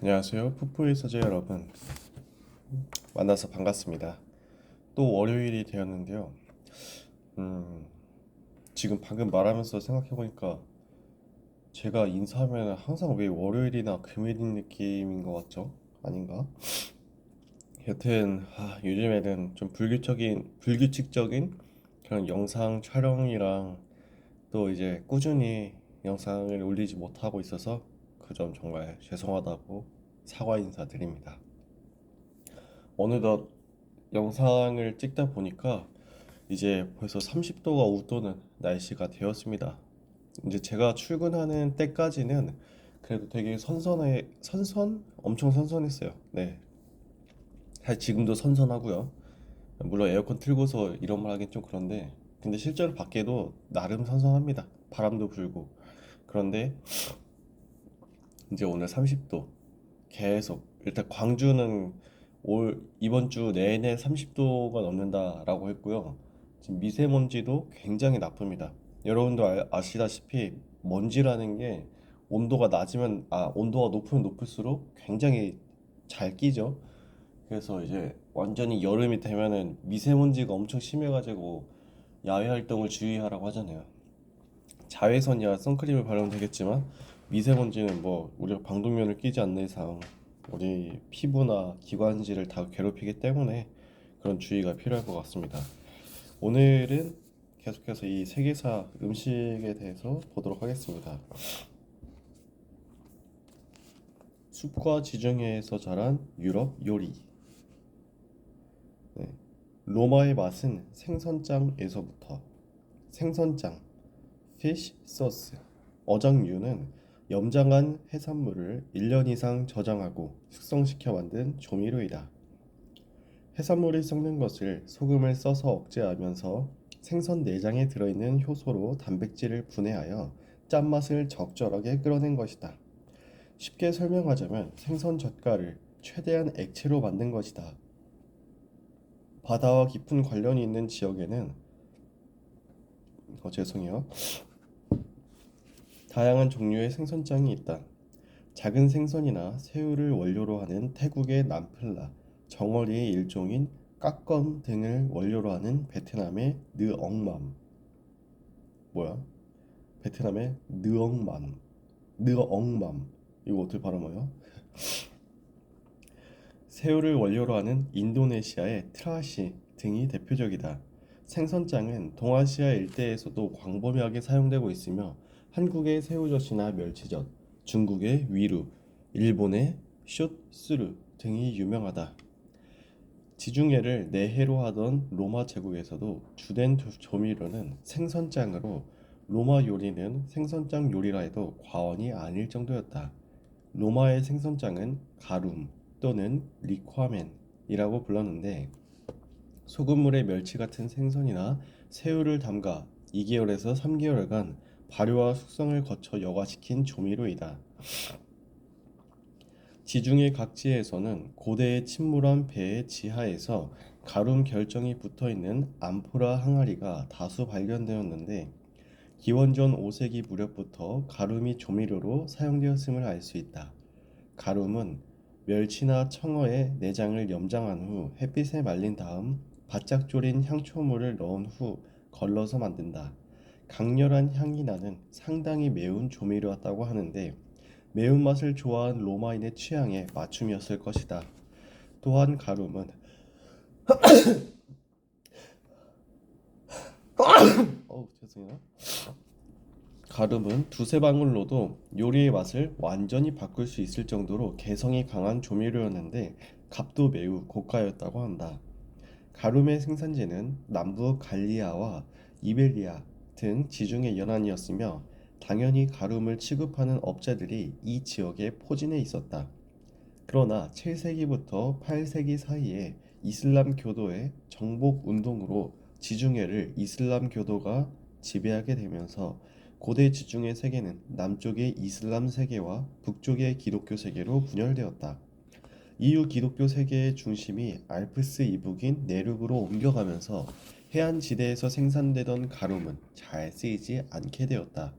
안녕하세요. 푸푸의 서재 여러분. 만나서 반갑습니다. 또 월요일이 되었는데요. 음, 지금 방금 말하면서 생각해보니까 제가 인사하면 항상 왜 월요일이나 금요일인 느낌인 것 같죠? 아닌가? 여튼 요즘에는 좀 불규칙적인 그런 영상 촬영이랑 또 이제 꾸준히 영상을 올리지 못하고 있어서 그 점 정말 죄송하다고 사과 인사드립니다. 어느덧 영상을 찍다 보니까 이제 벌써 30도가 웃도는 날씨가 되었습니다. 이제 제가 출근하는 때까지는 그래도 되게 엄청 선선했어요. 네. 사실 지금도 선선하고요. 물론 에어컨 틀고서 이런 말 하긴 좀 그런데, 근데 실제로 밖에도 나름 선선합니다. 바람도 불고. 그런데 이제 오늘 30도 계속, 일단 광주는 이번 주 내내 30도가 넘는다라고 했고요. 지금 미세먼지도 굉장히 나쁩니다. 여러분도 아시다시피 먼지라는 게 온도가 높으면 높을수록 굉장히 잘 끼죠. 그래서 이제 완전히 여름이 되면은 미세먼지가 엄청 심해가지고 야외 활동을 주의하라고 하잖아요. 자외선이야 선크림을 바르면 되겠지만 미세먼지는 뭐 우리가 방독면을 끼지 않는 이상 우리 피부나 기관지를 다 괴롭히기 때문에 그런 주의가 필요할 것 같습니다. 오늘은 계속해서 이 세계사 음식에 대해서 보도록 하겠습니다. 숲과 지중해에서 자란 유럽 요리. 네. 로마의 맛은 생선장에서부터. 생선장, fish sauce. 어장류는 염장한 해산물을 1년 이상 저장하고 숙성시켜 만든 조미료이다. 해산물이 썩는 것을 소금을 써서 억제하면서 생선 내장에 들어있는 효소로 단백질을 분해하여 짠맛을 적절하게 끌어낸 것이다. 쉽게 설명하자면 생선 젓갈을 최대한 액체로 만든 것이다. 바다와 깊은 관련이 있는 지역에는 죄송해요. 다양한 종류의 생선장이 있다. 작은 생선이나 새우를 원료로 하는 태국의 남플라, 정어리의 일종인 까껌 등을 원료로 하는 베트남의 느엉맘. 뭐야? 베트남의 느엉맘. 이거 어떻게 발음해요? 새우를 원료로 하는 인도네시아의 트라시 등이 대표적이다. 생선장은 동아시아 일대에서도 광범위하게 사용되고 있으며 한국의 새우젓이나 멸치젓, 중국의 위루, 일본의 숏스루 등이 유명하다. 지중해를 내해로 하던 로마 제국에서도 주된 조미료는 생선장으로 로마 요리는 생선장 요리라 해도 과언이 아닐 정도였다. 로마의 생선장은 가룸 또는 리콰멘이라고 불렀는데 소금물에 멸치 같은 생선이나 새우를 담가 2개월에서 3개월간 발효와 숙성을 거쳐 여과시킨 조미료이다. 지중해 각지에서는 고대의 침몰한 배의 지하에서 가룸 결정이 붙어있는 암포라 항아리가 다수 발견되었는데 기원전 5세기 무렵부터 가룸이 조미료로 사용되었음을 알 수 있다. 가룸은 멸치나 청어의 내장을 염장한 후 햇빛에 말린 다음 바짝 졸인 향초물을 넣은 후 걸러서 만든다. 강렬한 향이 나는 상당히 매운 조미료였다고 하는데 매운맛을 좋아한 로마인의 취향에 맞춤이었을 것이다. 또한 죄송해요. 가rum은 두세 방울로도 요리의 맛을 완전히 바꿀 수 있을 정도로 개성이 강한 조미료였는데 값도 매우 고가였다고 한다. 가룸의 생산지는 남부 갈리아와 이베리아 등 지중해 연안이었으며 당연히 가룸을 취급하는 업자들이 이 지역에 포진해 있었다. 그러나 7세기부터 8세기 사이에 이슬람 교도의 정복 운동으로 지중해를 이슬람 교도가 지배하게 되면서 고대 지중해 세계는 남쪽의 이슬람 세계와 북쪽의 기독교 세계로 분열되었다. 이후 기독교 세계의 중심이 알프스 이북인 내륙으로 옮겨가면서 해안 지대에서 생산되던 가룸은 잘 쓰이지 않게 되었다.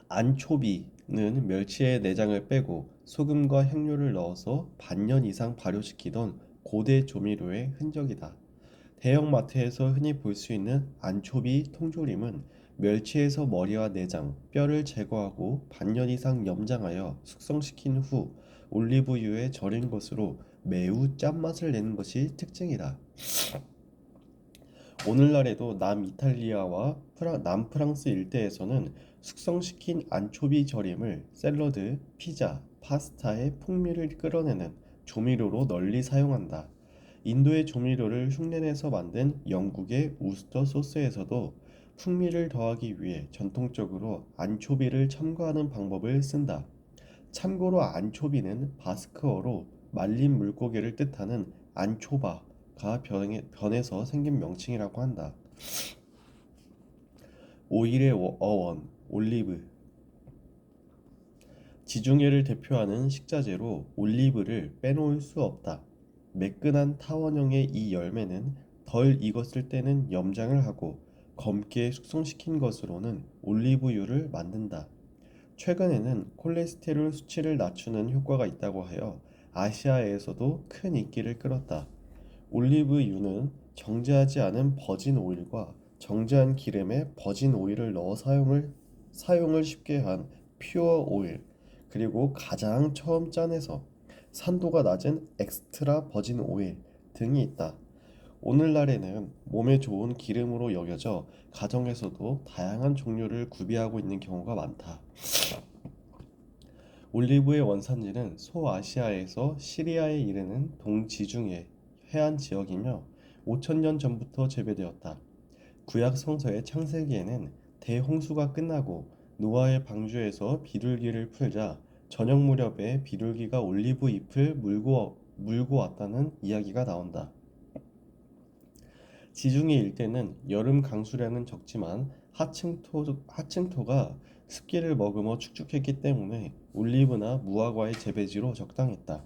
안초비 멸치의 내장을 빼고 소금과 향료를 넣어서 반년 이상 발효시키던 고대 조미료의 흔적이다. 대형마트에서 흔히 볼 수 있는 안초비 통조림은 멸치에서 머리와 내장, 뼈를 제거하고 반년 이상 염장하여 숙성시킨 후 올리브유에 절인 것으로 매우 짠맛을 내는 것이 특징이다. 오늘날에도 남이탈리아와 남프랑스 일대에서는 숙성시킨 안초비 절임을 샐러드, 피자, 파스타의 풍미를 끌어내는 조미료로 널리 사용한다. 인도의 조미료를 흉내내서 만든 영국의 우스터 소스에서도 풍미를 더하기 위해 전통적으로 안초비를 첨가하는 방법을 쓴다. 참고로 안초비는 바스크어로 말린 물고기를 뜻하는 안초바가 변해서 생긴 명칭이라고 한다. 오일의 어원, 올리브. 지중해를 대표하는 식자재로 올리브를 빼놓을 수 없다. 매끈한 타원형의 이 열매는 덜 익었을 때는 염장을 하고 검게 숙성시킨 것으로는 올리브유를 만든다. 최근에는 콜레스테롤 수치를 낮추는 효과가 있다고 하여 아시아에서도 큰 인기를 끌었다. 올리브유는 정제하지 않은 버진 오일과 정제한 기름에 버진 오일을 넣어 사용을 쉽게 한 퓨어 오일, 그리고 가장 처음 짠해서 산도가 낮은 엑스트라 버진 오일 등이 있다. 오늘날에는 몸에 좋은 기름으로 여겨져 가정에서도 다양한 종류를 구비하고 있는 경우가 많다. 올리브의 원산지는 소아시아에서 시리아에 이르는 동지중해 해안 지역이며 5천년 전부터 재배되었다. 구약 성서의 창세기에는 대홍수가 끝나고 노아의 방주에서 비둘기를 풀자 저녁 무렵에 비둘기가 올리브 잎을 물고 왔다는 이야기가 나온다. 지중해 일대는 여름 강수량은 적지만 하층토가 습기를 머금어 축축했기 때문에 올리브나 무화과의 재배지로 적당했다.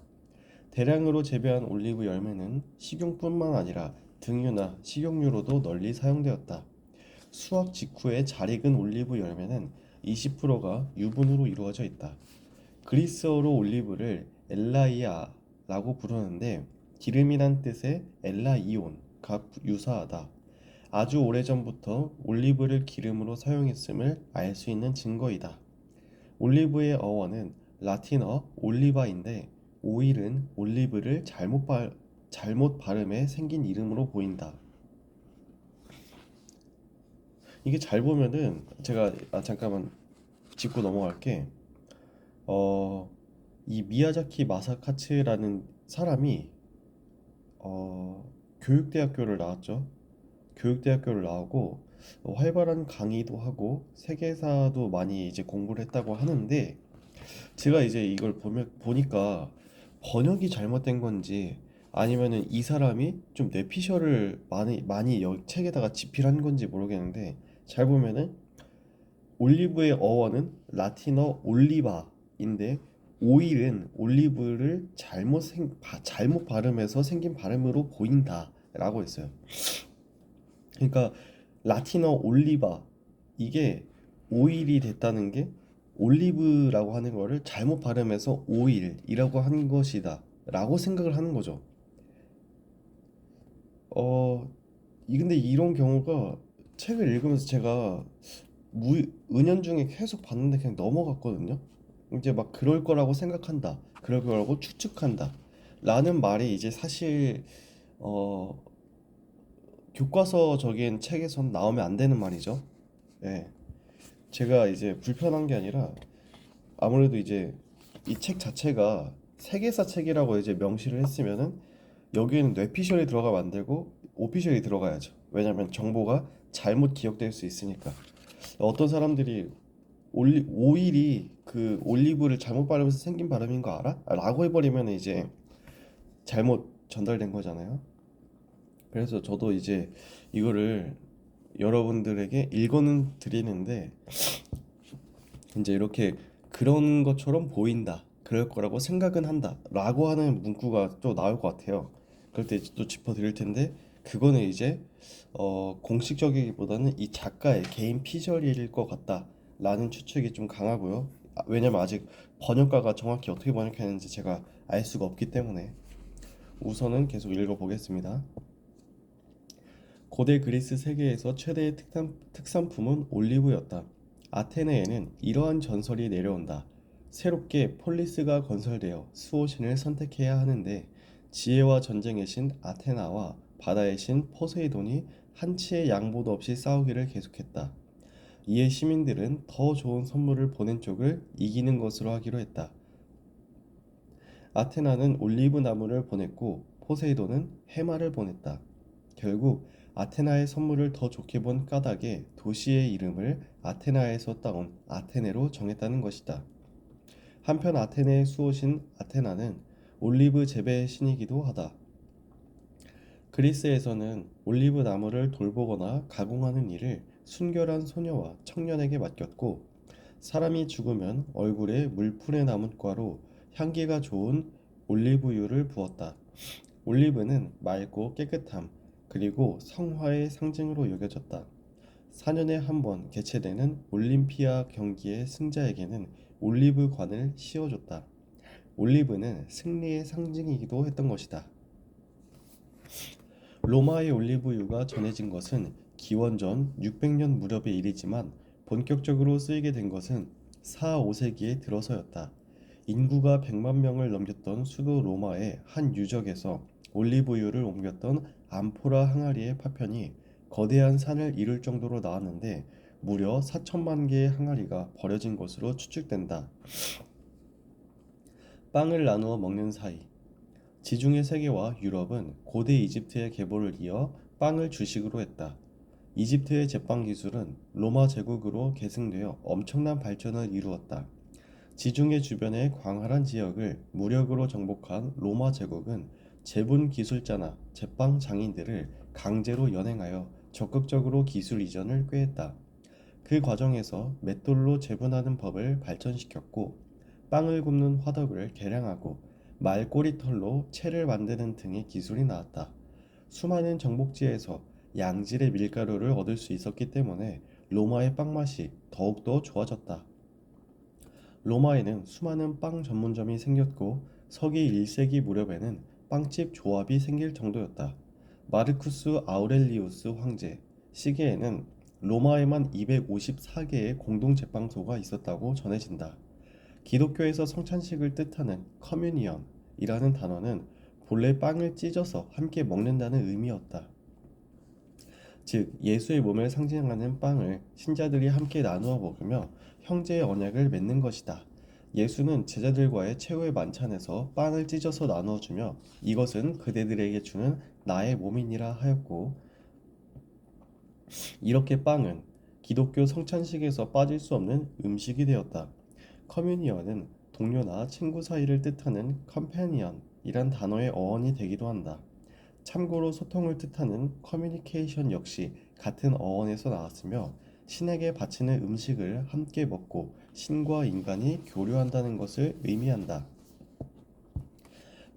대량으로 재배한 올리브 열매는 식용뿐만 아니라 등유나 식용유로도 널리 사용되었다. 수확 직후에 잘 익은 올리브 열매는 20%가 유분으로 이루어져 있다. 그리스어로 올리브를 엘라이아라고 부르는데 기름이란 뜻의 엘라이온과 유사하다. 아주 오래전부터 올리브를 기름으로 사용했음을 알 수 있는 증거이다. 올리브의 어원은 라틴어 올리바인데 오일은 올리브를 잘못 발음해 생긴 이름으로 보인다. 이게 잘 보면은 제가 잠깐만 짚고 넘어갈게. 어, 이 미야자키 마사카츠라는 사람이 어, 교육대학교를 나왔죠. 교육대학교를 나오고 활발한 강의도 하고 세계사도 많이 이제 공부를 했다고 하는데 제가 이제 이걸 보니까 번역이 잘못된 건지 아니면은 이 사람이 좀 뇌피셜을 많이 책에다가 집필한 건지 모르겠는데 잘 보면은 올리브의 어원은 라틴어 올리바인데 오일은 올리브를 잘못 발음해서 생긴 발음으로 보인다라고 했어요. 그러니까 라틴어 올리바 이게 오일이 됐다는 게 올리브라고 하는 거를 잘못 발음해서 오일이라고 한 것이다 라고 생각을 하는 거죠. 어, 근데 이런 경우가 책을 읽으면서 제가 은연중에 계속 봤는데 그냥 넘어갔거든요. 이제 막 그럴 거라고 생각한다. 그럴 거라고 추측한다. 라는 말이 이제 사실 어, 교과서적인 책에선 나오면 안 되는 말이죠. 예. 제가 이제 불편한 게 아니라 아무래도 이제 이 책 자체가 세계사 책이라고 이제 명시를 했으면은 여기에는 뇌피셜이 들어가면 안 되고 오피셜이 들어가야죠. 왜냐면 정보가 잘못 기억될 수 있으니까. 어떤 사람들이 오일이 그 올리브를 잘못 발음해서 생긴 발음인 거 알아? 라고 해버리면 이제 잘못 전달된 거잖아요. 그래서 저도 이제 이거를 여러분들에게 읽어는 드리는데 이제 이렇게 그런 것처럼 보인다. 그럴 거라고 생각은 한다. 라고 하는 문구가 또 나올 것 같아요. 그럴 때 또 짚어 드릴 텐데 그거는 이제 공식적이기보다는 이 작가의 개인 피셜일 것 같다. 라는 추측이 좀 강하고요. 왜냐면 아직 번역가가 정확히 어떻게 번역했는지 제가 알 수가 없기 때문에 우선은 계속 읽어보겠습니다. 고대 그리스 세계에서 최대의 특산품은 올리브였다. 아테네에는 이러한 전설이 내려온다. 새롭게 폴리스가 건설되어 수호신을 선택해야 하는데 지혜와 전쟁의 신 아테나와 바다의 신 포세이돈이 한치의 양보도 없이 싸우기를 계속했다. 이에 시민들은 더 좋은 선물을 보낸 쪽을 이기는 것으로 하기로 했다. 아테나는 올리브 나무를 보냈고 포세이돈은 해마를 보냈다. 결국 아테나의 선물을 더 좋게 본 까닭에 도시의 이름을 아테나에서 따온 아테네로 정했다는 것이다. 한편 아테네의 수호신 아테나는 올리브 재배의 신이기도 하다. 그리스에서는 올리브 나무를 돌보거나 가공하는 일을 순결한 소녀와 청년에게 맡겼고, 사람이 죽으면 얼굴에 물풀에 남은 과로 향기가 좋은 올리브유를 부었다. 올리브는 맑고 깨끗함, 그리고 성화의 상징으로 여겨졌다. 4년에 한 번 개최되는 올림피아 경기의 승자에게는 올리브관을 씌워줬다. 올리브는 승리의 상징이기도 했던 것이다. 로마의 올리브유가 전해진 것은 기원전 600년 무렵의 일이지만 본격적으로 쓰이게 된 것은 4, 5세기에 들어서였다. 인구가 100만 명을 넘겼던 수도 로마의 한 유적에서 올리브유를 옮겼던 암포라 항아리의 파편이 거대한 산을 이룰 정도로 나왔는데 무려 4천만 개의 항아리가 버려진 것으로 추측된다. 빵을 나누어 먹는 사이 지중해 세계와 유럽은 고대 이집트의 계보를 이어 빵을 주식으로 했다. 이집트의 제빵 기술은 로마 제국으로 계승되어 엄청난 발전을 이루었다. 지중해 주변의 광활한 지역을 무력으로 정복한 로마 제국은 제분 기술자나 제빵 장인들을 강제로 연행하여 적극적으로 기술 이전을 꾀했다. 그 과정에서 맷돌로 제분하는 법을 발전시켰고, 빵을 굽는 화덕을 개량하고 말 꼬리털로 채를 만드는 등의 기술이 나왔다. 수많은 정복지에서 양질의 밀가루를 얻을 수 있었기 때문에 로마의 빵 맛이 더욱더 좋아졌다. 로마에는 수많은 빵 전문점이 생겼고 서기 1세기 무렵에는 빵집 조합이 생길 정도였다. 마르쿠스 아우렐리우스 황제 시기에는 로마에만 254개의 공동 제빵소가 있었다고 전해진다. 기독교에서 성찬식을 뜻하는 커뮤니언이라는 단어는 본래 빵을 찢어서 함께 먹는다는 의미였다. 즉, 예수의 몸을 상징하는 빵을 신자들이 함께 나누어 먹으며 형제의 언약을 맺는 것이다. 예수는 제자들과의 최후의 만찬에서 빵을 찢어서 나누어 주며 이것은 그대들에게 주는 나의 몸이니라 하였고, 이렇게 빵은 기독교 성찬식에서 빠질 수 없는 음식이 되었다. 커뮤니언은 동료나 친구 사이를 뜻하는 컴패니언이란 단어의 어원이 되기도 한다. 참고로 소통을 뜻하는 커뮤니케이션 역시 같은 어원에서 나왔으며 신에게 바치는 음식을 함께 먹고 신과 인간이 교류한다는 것을 의미한다.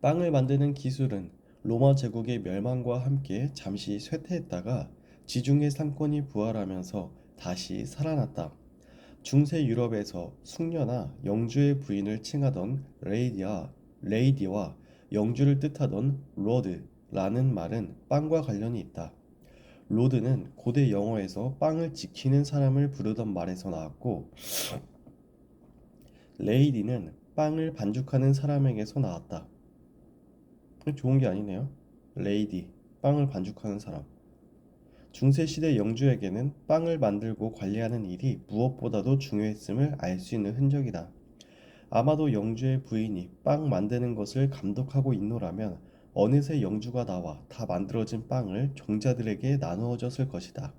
빵을 만드는 기술은 로마 제국의 멸망과 함께 잠시 쇠퇴했다가 지중해 상권이 부활하면서 다시 살아났다. 중세 유럽에서 숙녀나 영주의 부인을 칭하던 레이디와 영주를 뜻하던 로드라는 말은 빵과 관련이 있다. 로드는 고대 영어에서 빵을 지키는 사람을 부르던 말에서 나왔고, 레이디는 빵을 반죽하는 사람에게서 나왔다. 좋은 게 아니네요. 레이디, 빵을 반죽하는 사람. 중세시대 영주에게는 빵을 만들고 관리하는 일이 무엇보다도 중요했음을 알 수 있는 흔적이다. 아마도 영주의 부인이 빵 만드는 것을 감독하고 있노라면 어느새 영주가 나와 다 만들어진 빵을 종자들에게 나누어 줬을 것이다.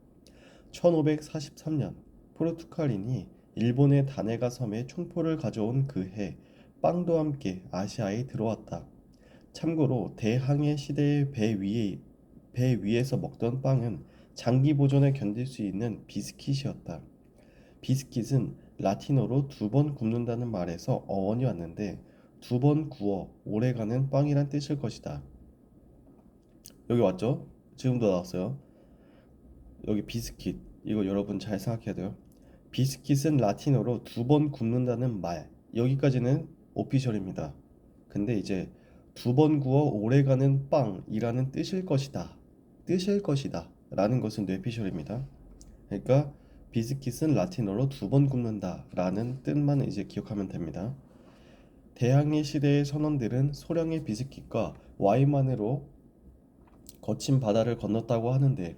1543년 포르투갈인이 일본의 다네가 섬에 총포를 가져온 그 해 빵도 함께 아시아에 들어왔다. 참고로 대항해 시대의 배 위에서 먹던 빵은 장기 보존에 견딜 수 있는 비스킷이었다. 비스킷은 라틴어로 두 번 굽는다는 말에서 어원이 왔는데 두 번 구워 오래가는 빵이란 뜻일 것이다. 여기 왔죠? 지금도 나왔어요. 여기 비스킷. 이거 여러분 잘 생각해야 돼요. 비스킷은 라틴어로 두 번 굽는다는 말. 여기까지는 오피셜입니다. 근데 이제 두 번 구워 오래가는 빵이라는 뜻일 것이다 라는 것은 뇌피셜입니다. 그러니까 비스킷은 라틴어로 두 번 굽는다 라는 뜻만 이제 기억하면 됩니다. 대항해 시대의 선원들은 소량의 비스킷과 와인만으로 거친 바다를 건넜다고 하는데,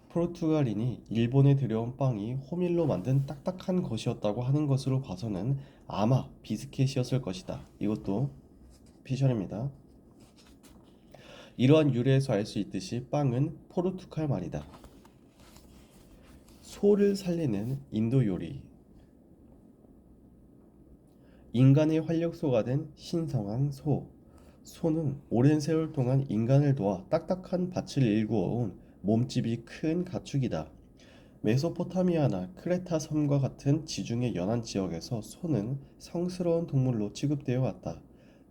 포르투갈인이 일본에 들여온 빵이 호밀로 만든 딱딱한 것이었다고 하는 것으로 봐서는 아마 비스켓이었을 것이다. 이것도 피셜입니다. 이러한 유래에서 알 수 있듯이 빵은 포르투갈 말이다. 소를 살리는 인도 요리. 인간의 활력소가 된 신성한 소. 소는 오랜 세월 동안 인간을 도와 딱딱한 밭을 일구어온 몸집이 큰 가축이다. 메소포타미아나 크레타 섬과 같은 지중해 연안 지역에서 소는 성스러운 동물로 취급되어 왔다.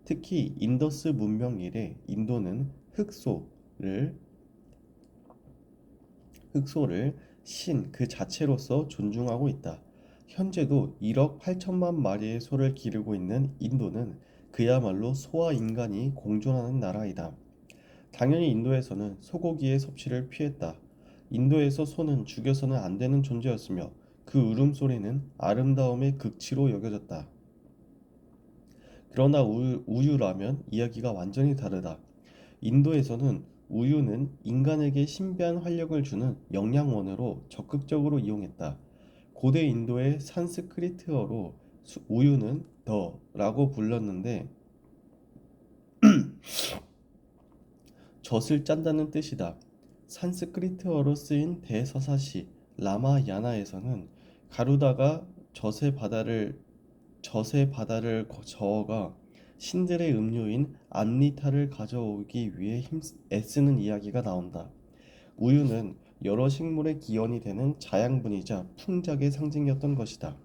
특히 인더스 문명 이래 인도는 흑소를 신 그 자체로서 존중하고 있다. 현재도 1억 8천만 마리의 소를 기르고 있는 인도는 그야말로 소와 인간이 공존하는 나라이다. 당연히 인도에서는 소고기의 섭취를 피했다. 인도에서 소는 죽여서는 안 되는 존재였으며 그 울음소리는 아름다움의 극치로 여겨졌다. 그러나 우유라면 이야기가 완전히 다르다. 인도에서는 우유는 인간에게 신비한 활력을 주는 영양원으로 적극적으로 이용했다. 고대 인도의 산스크리트어로 우유는 더라고 불렀는데 젖을 짠다는 뜻이다. 산스크리트어로 쓰인 대서사시 라마야나에서는 가루다가 젖의 바다를 저어가 신들의 음료인 암리타를 가져오기 위해 애쓰는 이야기가 나온다. 우유는 여러 식물의 기원이 되는 자양분이자 풍작의 상징이었던 것이다.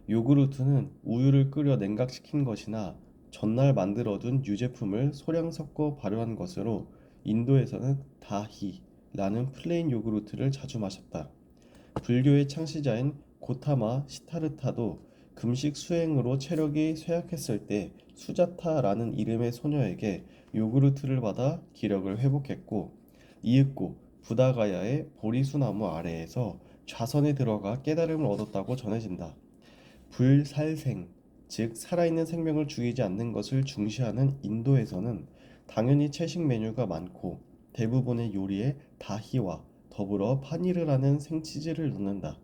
요구르트는 우유를 끓여 냉각시킨 것이나 전날 만들어둔 유제품을 소량 섞어 발효한 것으로 인도에서는 다히라는 플레인 요구르트를 자주 마셨다. 불교의 창시자인 고타마 시타르타도 금식 수행으로 체력이 쇠약했을 때 수자타라는 이름의 소녀에게 요구르트를 받아 기력을 회복했고, 이윽고 부다가야의 보리수나무 아래에서 좌선에 들어가 깨달음을 얻었다고 전해진다. 불살생, 즉 살아있는 생명을 죽이지 않는 것을 중시하는 인도에서는 당연히 채식 메뉴가 많고 대부분의 요리에 다히와 더불어 파니르라는 생치즈를 넣는다.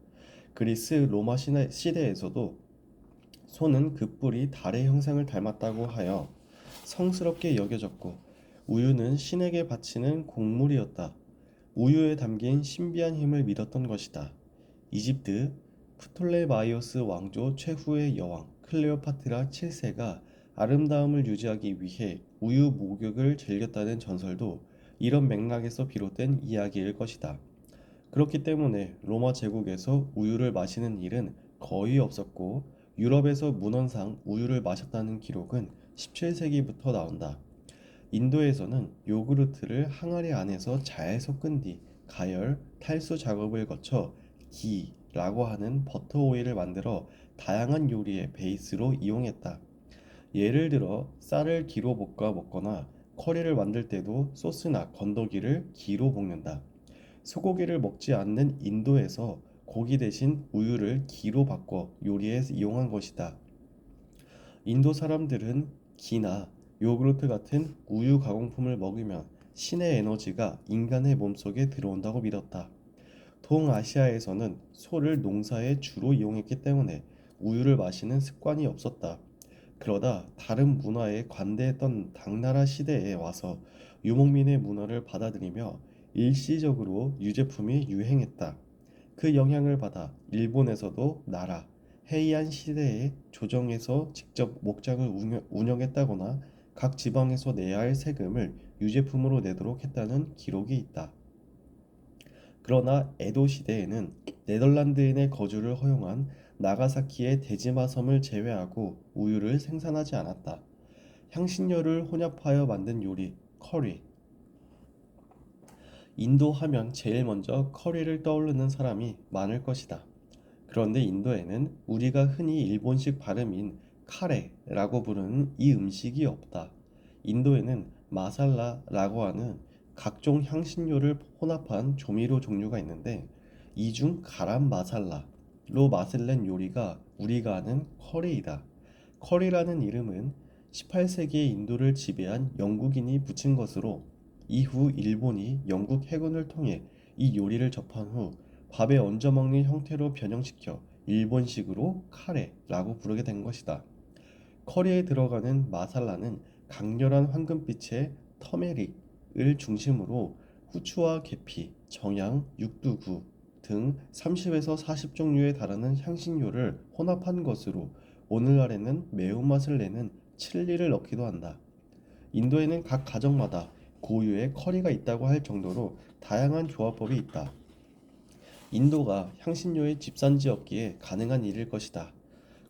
그리스 로마 시대에서도 소는 그 뿔이 달의 형상을 닮았다고 하여 성스럽게 여겨졌고, 우유는 신에게 바치는 곡물이었다. 우유에 담긴 신비한 힘을 믿었던 것이다. 이집트 프톨레마이오스 왕조 최후의 여왕 클레오파트라 7세가 아름다움을 유지하기 위해 우유 목욕을 즐겼다는 전설도 이런 맥락에서 비롯된 이야기일 것이다. 그렇기 때문에 로마 제국에서 우유를 마시는 일은 거의 없었고, 유럽에서 문헌상 우유를 마셨다는 기록은 17세기부터 나온다. 인도에서는 요구르트를 항아리 안에서 잘 섞은 뒤 가열, 탈수 작업을 거쳐 기라고 하는 버터 오일을 만들어 다양한 요리의 베이스로 이용했다. 예를 들어 쌀을 기로 볶아 먹거나 커리를 만들 때도 소스나 건더기를 기로 볶는다. 소고기를 먹지 않는 인도에서 고기 대신 우유를 기로 바꿔 요리에 이용한 것이다. 인도 사람들은 기나 요구르트 같은 우유 가공품을 먹으면 신의 에너지가 인간의 몸속에 들어온다고 믿었다. 동아시아에서는 소를 농사에 주로 이용했기 때문에 우유를 마시는 습관이 없었다. 그러다 다른 문화에 관대했던 당나라 시대에 와서 유목민의 문화를 받아들이며 일시적으로 유제품이 유행했다. 그 영향을 받아 일본에서도 나라, 헤이안 시대에 조정에서 직접 목장을 운영했다거나 각 지방에서 내야 할 세금을 유제품으로 내도록 했다는 기록이 있다. 그러나 에도 시대에는 네덜란드인의 거주를 허용한 나가사키의 데지마 섬을 제외하고 우유를 생산하지 않았다. 향신료를 혼합하여 만든 요리, 커리, 인도 하면 제일 먼저 커리를 떠오르는 사람이 많을 것이다. 그런데 인도에는 우리가 흔히 일본식 발음인 카레라고 부르는 이 음식이 없다. 인도에는 마살라라고 하는 각종 향신료를 혼합한 조미료 종류가 있는데 이 중 가람 마살라로 맛을 낸 요리가 우리가 아는 커리이다. 커리라는 이름은 18세기에 인도를 지배한 영국인이 붙인 것으로 이후 일본이 영국 해군을 통해 이 요리를 접한 후 밥에 얹어 먹는 형태로 변형시켜 일본식으로 카레라고 부르게 된 것이다. 커리에 들어가는 마살라는 강렬한 황금빛의 터메릭을 중심으로 후추와 계피, 정향, 육두구 등 30에서 40종류에 달하는 향신료를 혼합한 것으로 오늘날에는 매운맛을 내는 칠리를 넣기도 한다. 인도에는 각 가정마다 고유의 커리가 있다고 할 정도로 다양한 조합법이 있다. 인도가 향신료의 집산지였기에 가능한 일일 것이다.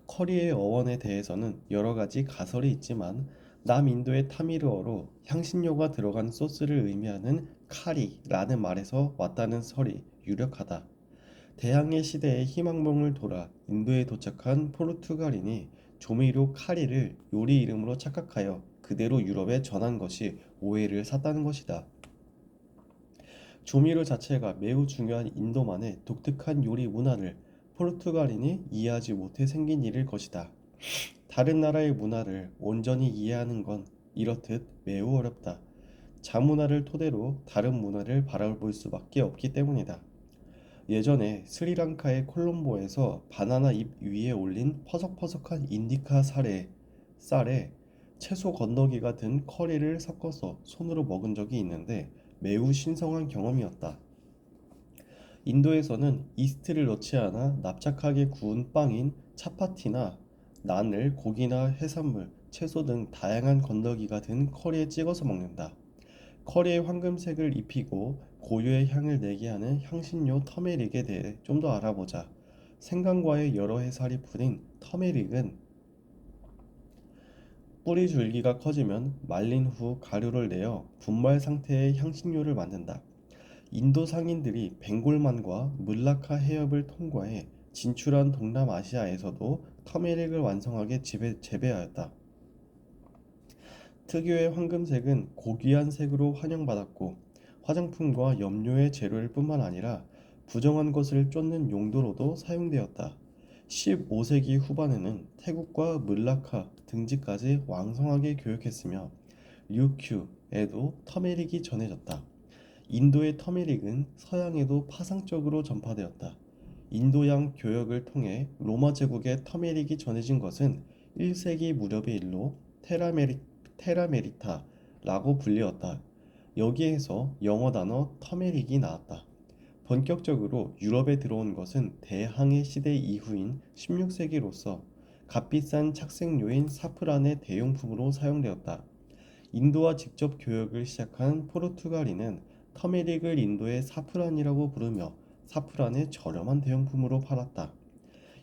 커리의 어원에 대해서는 여러 가지 가설이 있지만 남인도의 타미르어로 향신료가 들어간 소스를 의미하는 카리라는 말에서 왔다는 설이 유력하다. 대항해 시대의 희망봉을 돌아 인도에 도착한 포르투갈인이 조미료 카리를 요리 이름으로 착각하여 그대로 유럽에 전한 것이 오해를 샀다는 것이다. 조미료 자체가 매우 중요한 인도만의 독특한 요리 문화를 포르투갈인이 이해하지 못해 생긴 일일 것이다. 다른 나라의 문화를 온전히 이해하는 건 이렇듯 매우 어렵다. 자문화를 토대로 다른 문화를 바라볼 수밖에 없기 때문이다. 예전에 스리랑카의 콜롬보에서 바나나 잎 위에 올린 퍼석퍼석한 인디카 쌀에 채소 건더기가 든 커리를 섞어서 손으로 먹은 적이 있는데 매우 신성한 경험이었다. 인도에서는 이스트를 넣지 않아 납작하게 구운 빵인 차파티나 난을 고기나 해산물, 채소 등 다양한 건더기가 든 커리에 찍어서 먹는다. 커리에 황금색을 입히고 고유의 향을 내게 하는 향신료 터메릭에 대해 좀 더 알아보자. 생강과의 여러 해살이 뿌린 터메릭은 뿌리 줄기가 커지면 말린 후 가루를 내어 분말 상태의 향신료를 만든다. 인도 상인들이 벵골만과 물라카 해협을 통과해 진출한 동남아시아에서도 터메릭을 완성하게 재배하였다. 특유의 황금색은 고귀한 색으로 환영받았고 화장품과 염료의 재료일 뿐만 아니라 부정한 것을 쫓는 용도로도 사용되었다. 15세기 후반에는 태국과 물라카 등지까지 왕성하게 교역했으며 류큐에도 터메릭이 전해졌다. 인도의 터메릭은 서양에도 파상적으로 전파되었다. 인도양 교역을 통해 로마 제국의 터메릭이 전해진 것은 1세기 무렵의 일로 테라메리타라고 불리었다. 여기에서 영어 단어 터메릭이 나왔다. 본격적으로 유럽에 들어온 것은 대항해 시대 이후인 16세기로서 값비싼 착색료인 사프란의 대용품으로 사용되었다. 인도와 직접 교역을 시작한 포르투갈인은 터메릭을 인도의 사프란이라고 부르며 사프란의 저렴한 대용품으로 팔았다.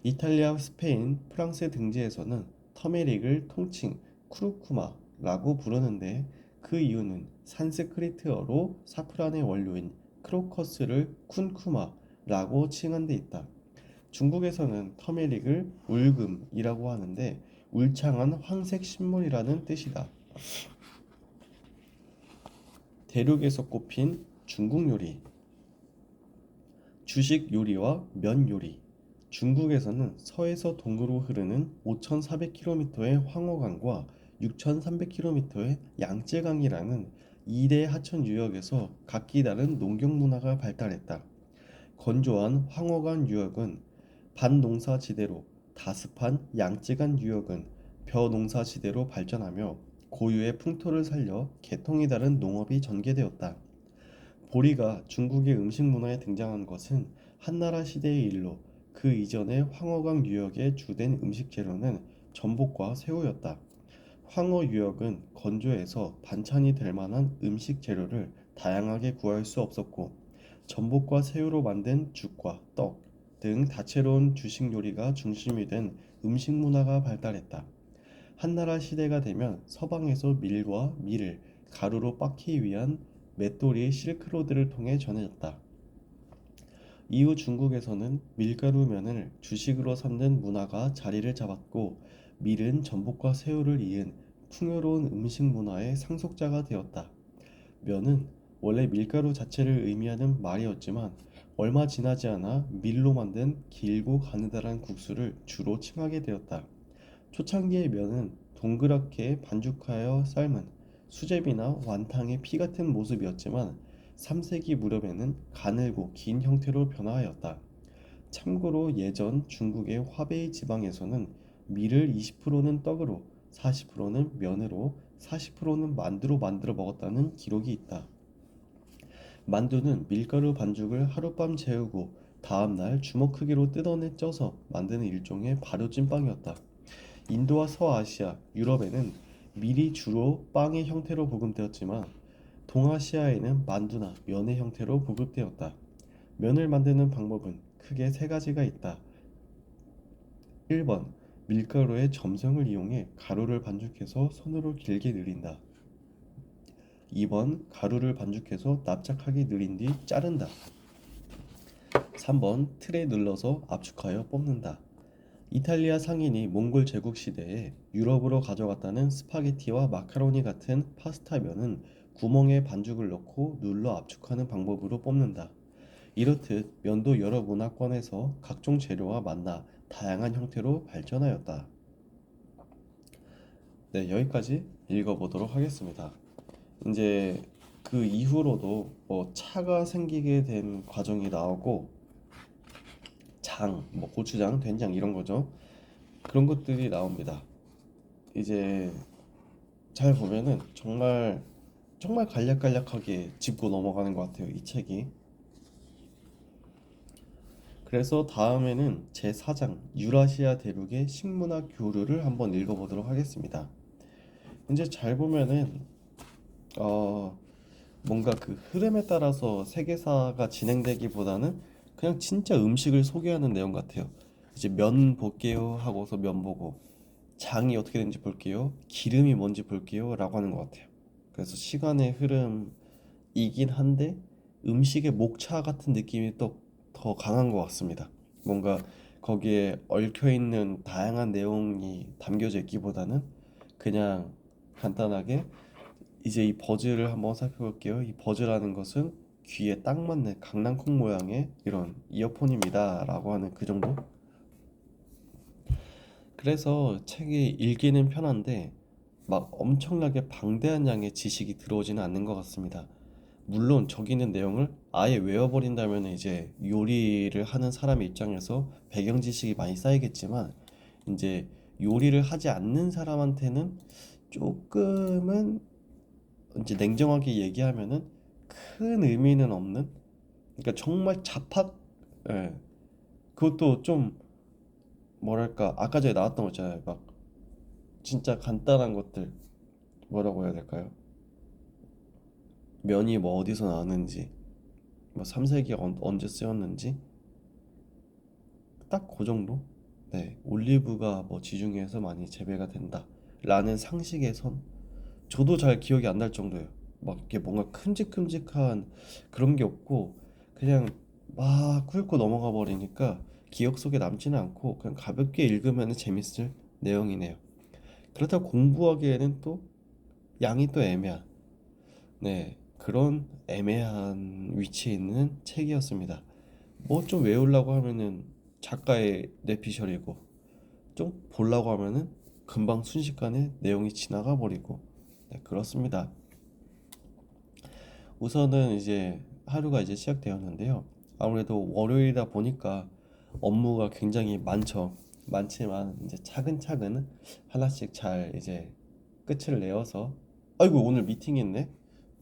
이탈리아, 스페인, 프랑스 등지에서는 터메릭을 통칭 쿠르쿠마라고 부르는데 그 이유는 산스크리트어로 사프란의 원료인 크로커스를 쿤쿠마라고 칭한 데 있다. 중국에서는 터메릭을 울금이라고 하는데 울창한 황색 식물이라는 뜻이다. 대륙에서 꼽힌 중국 요리, 주식 요리와 면 요리. 중국에서는 서에서 동으로 흐르는 5,400km의 황허강과 6,300km의 양쯔강이라는 2대 하천 유역에서 각기 다른 농경 문화가 발달했다. 건조한 황허강 유역은 반농사지대로, 다습한 양쯔강 유역은 벼농사지대로 발전하며 고유의 풍토를 살려 계통이 다른 농업이 전개되었다. 보리가 중국의 음식 문화에 등장한 것은 한나라 시대의 일로 그 이전의 황허강 유역의 주된 음식 재료는 전복과 새우였다. 황허 유역은 건조해서 반찬이 될 만한 음식 재료를 다양하게 구할 수 없었고 전복과 새우로 만든 죽과 떡 등 다채로운 주식 요리가 중심이 된 음식 문화가 발달했다. 한나라 시대가 되면 서방에서 밀과 밀을 가루로 빻기 위한 맷돌이 실크로드를 통해 전해졌다. 이후 중국에서는 밀가루 면을 주식으로 삼는 문화가 자리를 잡았고 밀은 전복과 새우를 이은 풍요로운 음식 문화의 상속자가 되었다. 면은 원래 밀가루 자체를 의미하는 말이었지만 얼마 지나지 않아 밀로 만든 길고 가느다란 국수를 주로 칭하게 되었다. 초창기의 면은 동그랗게 반죽하여 삶은 수제비나 완탕의 피 같은 모습이었지만 3세기 무렵에는 가늘고 긴 형태로 변화하였다. 참고로 예전 중국의 화베이 지방에서는 밀을 20%는 떡으로, 40%는 면으로, 40%는 만두로 만들어 먹었다는 기록이 있다. 만두는 밀가루 반죽을 하룻밤 재우고 다음날 주먹 크기로 뜯어내 쪄서 만드는 일종의 발효찐빵이었다. 인도와 서아시아, 유럽에는 밀이 주로 빵의 형태로 보급되었지만 동아시아에는 만두나 면의 형태로 보급되었다. 면을 만드는 방법은 크게 세 가지가 있다. 1번 밀가루의 점성을 이용해 가루를 반죽해서 손으로 길게 늘린다. 2번 가루를 반죽해서 납작하게 늘린 뒤 자른다. 3번 틀에 눌러서 압축하여 뽑는다. 이탈리아 상인이 몽골 제국 시대에 유럽으로 가져갔다는 스파게티와 마카로니 같은 파스타면은 구멍에 반죽을 넣고 눌러 압축하는 방법으로 뽑는다. 이렇듯 면도 여러 문화권에서 각종 재료와 만나 다양한 형태로 발전하였다. 네, 여기까지 읽어보도록 하겠습니다. 이제 그 이후로도 뭐 차가 생기게 된 과정이 나오고 뭐 고추장, 된장 이런 거죠. 그런 것들이 나옵니다. 이제 잘 보면은 정말 정말 간략간략하게 짚고 넘어가는 것 같아요, 이 책이. 그래서 다음에는 제4장 유라시아 대륙의 식문화 교류를 한번 읽어보도록 하겠습니다. 이제 잘 보면은 어 뭔가 그 흐름에 따라서 세계사가 진행되기보다는 그냥 진짜 음식을 소개하는 내용 같아요. 이제 면 볼게요 하고서 면 보고 장이 어떻게 되는지 볼게요. 기름이 뭔지 볼게요 라고 하는 것 같아요. 그래서 시간의 흐름이긴 한데 음식의 목차 같은 느낌이 또 더 강한 것 같습니다. 뭔가 거기에 얽혀 있는 다양한 내용이 담겨져 있기보다는 그냥 간단하게 이제 이 버즈를 한번 살펴볼게요. 이 버즈라는 것은 귀에 딱 맞는 강낭콩 모양의 이런 이어폰입니다 라고 하는 그 정도? 그래서 책이 읽기는 편한데 막 엄청나게 방대한 양의 지식이 들어오지는 않는 것 같습니다. 물론 저기 있는 내용을 아예 외워버린다면 이제 요리를 하는 사람의 입장에서 배경 지식이 많이 쌓이겠지만 이제 요리를 하지 않는 사람한테는 조금은 이제 냉정하게 얘기하면은 큰 의미는 없는, 그러니까 정말 잡학, 예, 그것도 좀 뭐랄까 아까 전에 나왔던 거 있잖아요. 막 진짜 간단한 것들, 뭐라고 해야 될까요? 면이 뭐 어디서 나왔는지, 뭐 3세기 언제 쓰였는지 딱 그 정도? 네, 올리브가 뭐 지중해에서 많이 재배가 된다 라는 상식의 선, 저도 잘 기억이 안 날 정도예요. 막 이게 뭔가 큼직큼직한 그런 게 없고 그냥 막 훑고 넘어가 버리니까 기억 속에 남지는 않고 그냥 가볍게 읽으면 재밌을 내용이네요. 그렇다고 공부하기에는 또 양이 또 애매한, 네, 그런 애매한 위치에 있는 책이었습니다. 뭐 좀 외우려고 하면은 작가의 뇌피셜이고 좀 보려고 하면은 금방 순식간에 내용이 지나가 버리고, 네, 그렇습니다. 우선은 이제 하루가 이제 시작되었는데요. 아무래도 월요일이다 보니까 업무가 굉장히 많죠. 많지만 이제 차근차근 하나씩 잘 이제 끝을 내어서, 아이고 오늘 미팅 있네.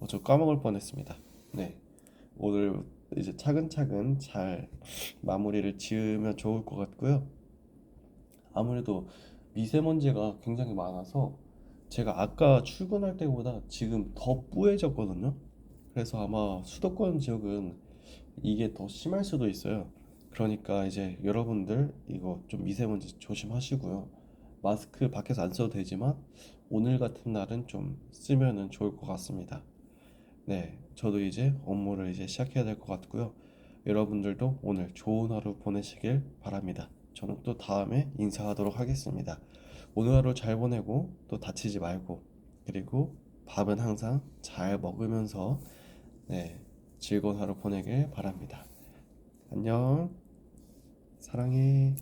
저 까먹을 뻔했습니다. 네, 오늘 이제 차근차근 잘 마무리를 지으면 좋을 것 같고요. 아무래도 미세먼지가 굉장히 많아서 제가 아까 출근할 때보다 지금 더 뿌해졌거든요. 그래서 아마 수도권 지역은 이게 더 심할 수도 있어요. 그러니까 이제 여러분들 이거 좀 미세먼지 조심하시고요. 마스크 밖에서 안 써도 되지만 오늘 같은 날은 좀 쓰면은 좋을 것 같습니다. 네, 저도 이제 업무를 이제 시작해야 될 것 같고요. 여러분들도 오늘 좋은 하루 보내시길 바랍니다. 저는 또 다음에 인사하도록 하겠습니다. 오늘 하루 잘 보내고 또 다치지 말고 그리고 밥은 항상 잘 먹으면서 네, 즐거운 하루 보내길 바랍니다. 안녕. 사랑해.